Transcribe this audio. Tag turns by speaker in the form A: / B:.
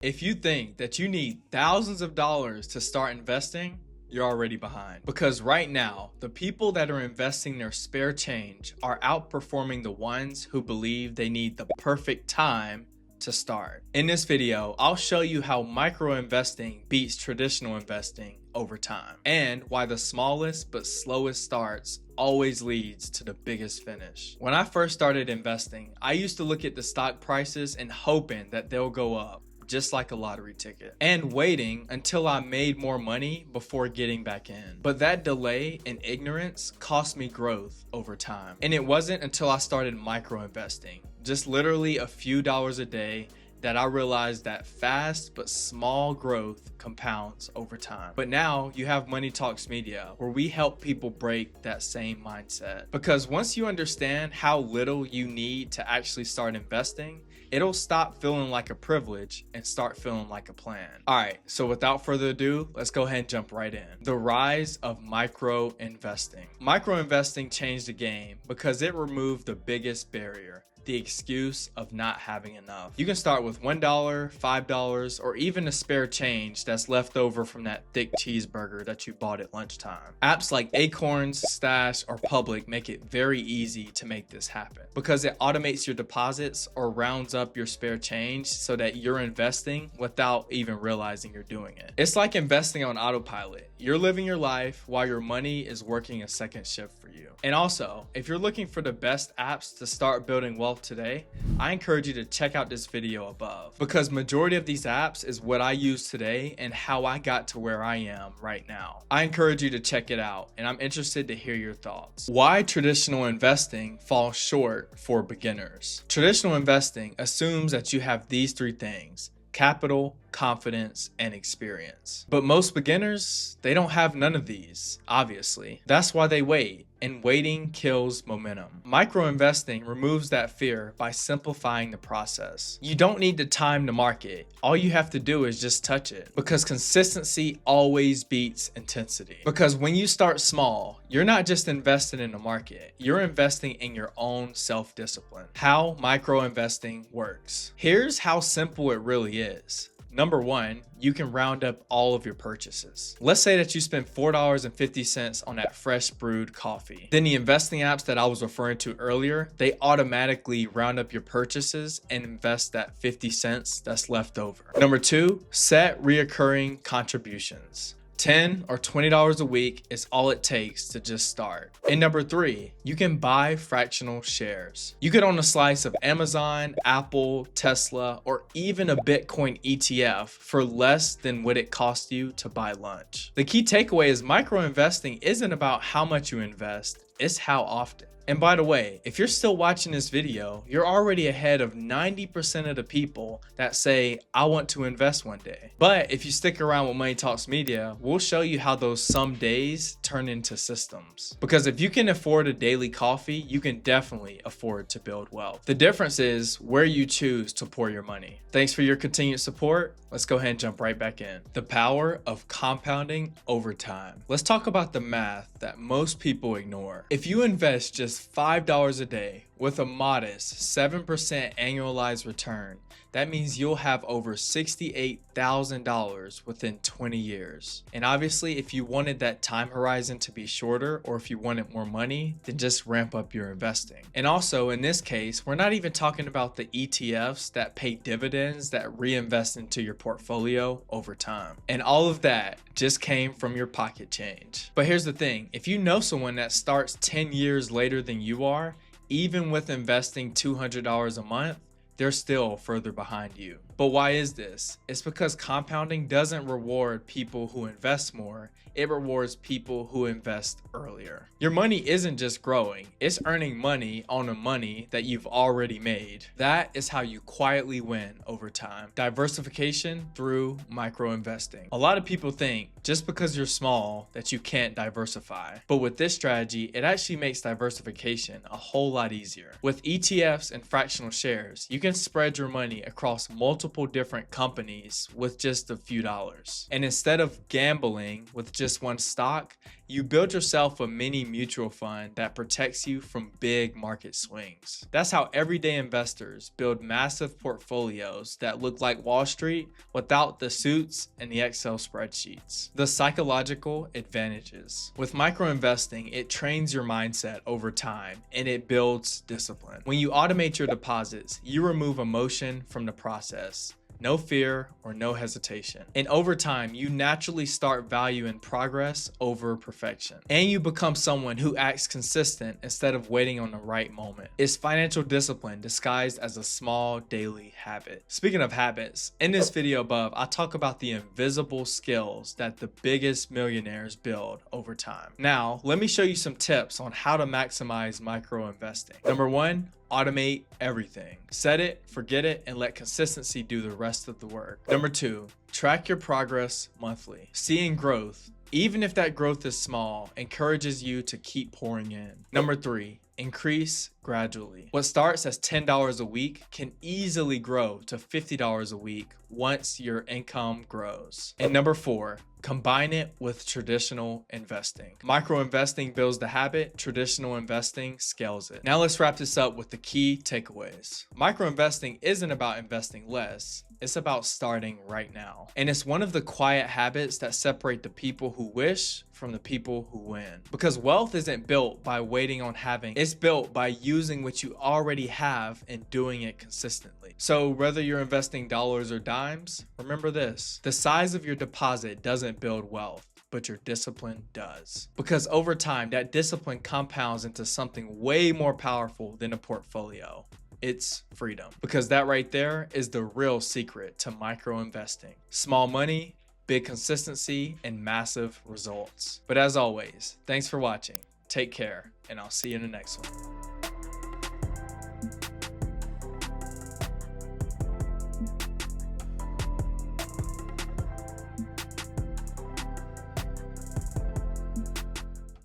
A: If you think that you need thousands of dollars to start investing, you're already behind. Because right now, the people that are investing their spare change are outperforming the ones who believe they need the perfect time to start. In this video, I'll show you how micro investing beats traditional investing over time, and why the smallest but slowest starts always leads to the biggest finish. When I first started investing, I used to look at the stock prices and hoping that they'll go up, just like a lottery ticket, and waiting until I made more money before getting back in. But that delay and ignorance cost me growth over time. And it wasn't until I started micro investing, just literally a few dollars a day, that I realized that fast but small growth compounds over time. But now you have Money Talks Media, where we help people break that same mindset. Because once you understand how little you need to actually start investing, it'll stop feeling like a privilege and start feeling like a plan. All right, so without further ado, let's go ahead and jump right in. The rise of micro investing. Micro investing changed the game because it removed the biggest barrier: the excuse of not having enough. You can start with $1, $5, or even a spare change that's left over from that thick cheeseburger that you bought at lunchtime. Apps like Acorns, Stash, or Public make it very easy to make this happen because it automates your deposits or rounds up your spare change so that you're investing without even realizing you're doing it. It's like investing on autopilot. You're living your life while your money is working a second shift for you. And also, if you're looking for the best apps to start building wealth today, I encourage you to check out this video above, because majority of these apps is what I use today and how I got to where I am right now. I encourage you to check it out, and I'm interested to hear your thoughts. Why traditional investing falls short for beginners. Traditional investing assumes that you have these three things: capital, confidence, and experience. But most beginners, they don't have none of these, obviously. That's why they wait, and waiting kills momentum. Micro investing removes that fear by simplifying the process. You don't need to time the market. All you have to do is just touch it, because consistency always beats intensity. Because when you start small, you're not just investing in the market, you're investing in your own self-discipline. How micro investing works. Here's how simple it really is. Number one, you can round up all of your purchases. Let's say that you spend $4.50 on that fresh brewed coffee. Then the investing apps that I was referring to earlier, they automatically round up your purchases and invest that 50 cents that's left over. Number two, set reoccurring contributions. $10 or $20 a week is all it takes to just start. And number three, you can buy fractional shares. You could own a slice of Amazon, Apple, Tesla, or even a Bitcoin ETF for less than what it costs you to buy lunch. The key takeaway is micro investing isn't about how much you invest, it's how often. And by the way, if you're still watching this video, you're already ahead of 90% of the people that say, I want to invest one day. But if you stick around with Money Talks Media, we'll show you how those some days turn into systems. Because if you can afford a daily coffee, you can definitely afford to build wealth. The difference is where you choose to pour your money. Thanks for your continued support. Let's go ahead and jump right back in. The power of compounding over time. Let's talk about the math that most people ignore. If you invest just $5 a day with a modest 7% annualized return, that means you'll have over $68,000 within 20 years. And obviously, if you wanted that time horizon to be shorter, or if you wanted more money, then just ramp up your investing. And also, in this case, we're not even talking about the ETFs that pay dividends that reinvest into your portfolio over time. And all of that just came from your pocket change. But here's the thing, if you know someone that starts 10 years later than you are, even with investing $200 a month, they're still further behind you. But why is this? It's because compounding doesn't reward people who invest more, it rewards people who invest earlier. Your money isn't just growing, it's earning money on the money that you've already made. That is how you quietly win over time. Diversification through micro investing. A lot of people think just because you're small that you can't diversify. But with this strategy, it actually makes diversification a whole lot easier. With ETFs and fractional shares, you can spread your money across multiple different companies with just a few dollars. And instead of gambling with just one stock, you build yourself a mini mutual fund that protects you from big market swings. That's how everyday investors build massive portfolios that look like Wall Street without the suits and the Excel spreadsheets. The psychological advantages. With micro investing, it trains your mindset over time and it builds discipline. When you automate your deposits, you remove emotion from the process. No fear or no hesitation. And over time, you naturally start valuing progress over perfection. And you become someone who acts consistent instead of waiting on the right moment. It's financial discipline disguised as a small daily habit. Speaking of habits, in this video above, I talk about the invisible skills that the biggest millionaires build over time. Now, let me show you some tips on how to maximize micro investing. Number one, automate everything. Set it, forget it, and let consistency do the rest of the work. Number two, track your progress monthly. Seeing growth, even if that growth is small, encourages you to keep pouring in. Number three, increase gradually. What starts as $10 a week can easily grow to $50 a week once your income grows. And number four, combine it with traditional investing. Micro investing builds the habit, traditional investing scales it. Now let's wrap this up with the key takeaways. Micro investing isn't about investing less, it's about starting right now. And it's one of the quiet habits that separate the people who wish from the people who win. Because wealth isn't built by waiting on having, it's built by using what you already have and doing it consistently. So whether you're investing dollars or dimes, remember this: the size of your deposit doesn't build wealth, but your discipline does. Because over time, that discipline compounds into something way more powerful than a portfolio. It's freedom. Because that right there is the real secret to micro investing. Small money, big consistency, and massive results. But as always, thanks for watching. Take care, and I'll see you in the next one.